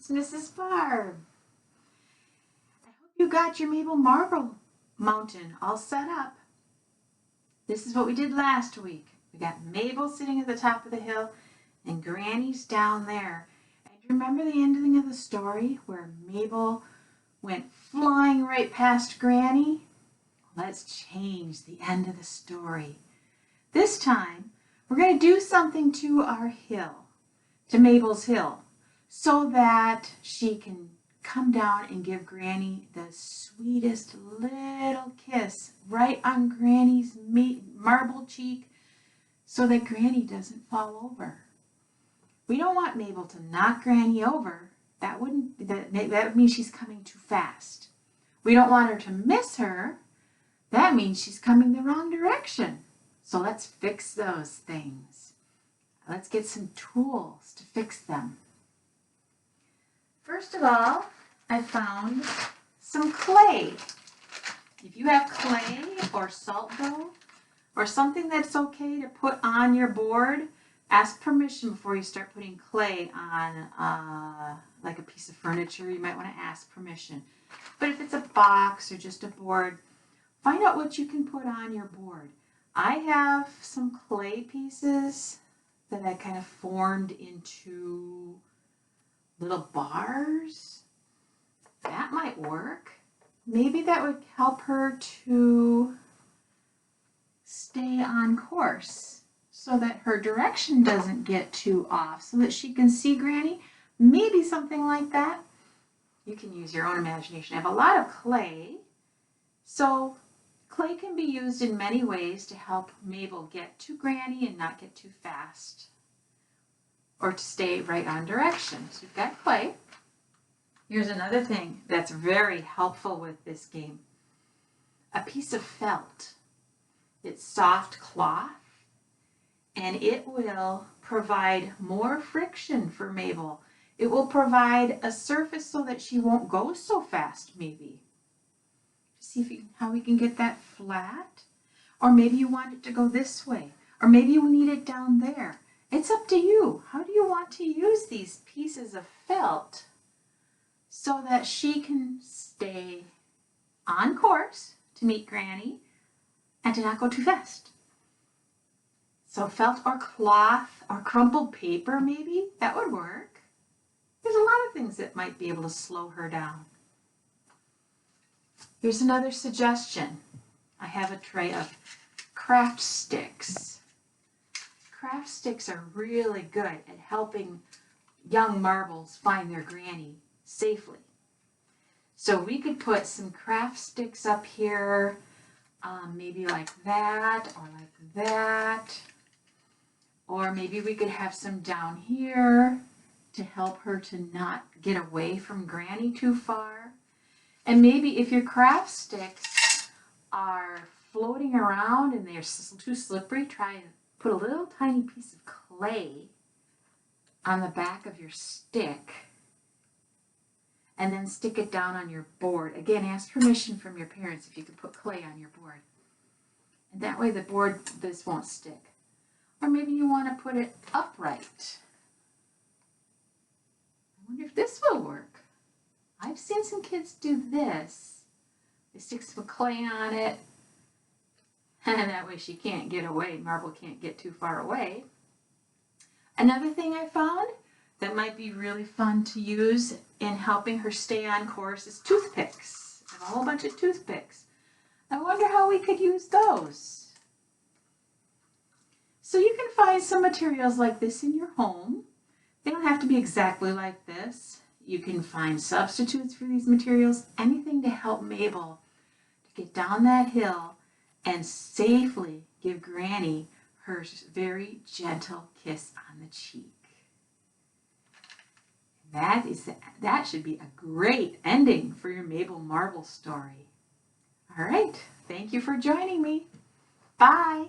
It's Mrs. Barb. I hope you got your Mabel Marble mountain all set up. This is what we did last week. We got Mabel sitting at the top of the hill and Granny's down there. And remember the ending of the story where Mabel went flying right past Granny? Let's change the end of the story. This time, we're going to do something to our hill, to Mabel's hill, so that she can come down and give Granny the sweetest little kiss right on Granny's marble cheek so that Granny doesn't fall over. We don't want Mabel to knock Granny over. That would mean she's coming too fast. We don't want her to miss her. That means she's coming the wrong direction. So let's fix those things. Let's get some tools to fix them. First of all, I found some clay. If you have clay or salt dough or something that's okay to put on your board, ask permission before you start putting clay on like a piece of furniture. You might want to ask permission. But if it's a box or just a board, find out what you can put on your board. I have some clay pieces that I kind of formed into little bars. That might work. Maybe that would help her to stay on course so that her direction doesn't get too off, so that she can see Granny. Maybe something like that. You can use your own imagination. I have a lot of clay, so clay can be used in many ways to help Mabel get to Granny and not get too fast, or to stay right on direction. So you've got clay. Here's another thing that's very helpful with this game. A piece of felt. It's soft cloth, and it will provide more friction for Mabel. It will provide a surface so that she won't go so fast, maybe. See how we can get that flat. Or maybe you want it to go this way. Or maybe you need it down there. It's up to you. How do you want to use these pieces of felt so that she can stay on course to meet Granny and to not go too fast? So felt or cloth or crumpled paper maybe, that would work. There's a lot of things that might be able to slow her down. Here's another suggestion. I have a tray of craft sticks. Craft sticks are really good at helping young marbles find their Granny safely. So we could put some craft sticks up here, maybe like that or like that. Or maybe we could have some down here to help her to not get away from Granny too far. And maybe if your craft sticks are floating around and they're too slippery, try and put a little tiny piece of clay on the back of your stick and then stick it down on your board. Again, ask permission from your parents if you can put clay on your board. And that way this won't stick. Or maybe you want to put it upright. I wonder if this will work. I've seen some kids do this. They stick some clay on it, and that way she can't get away. Marble can't get too far away. Another thing I found that might be really fun to use in helping her stay on course is toothpicks. I have a whole bunch of toothpicks. I wonder how we could use those. So you can find some materials like this in your home. They don't have to be exactly like this. You can find substitutes for these materials, anything to help Mabel to get down that hill and safely give Granny her very gentle kiss on the cheek. That should be a great ending for your Mabel Marble story. All right, thank you for joining me. Bye.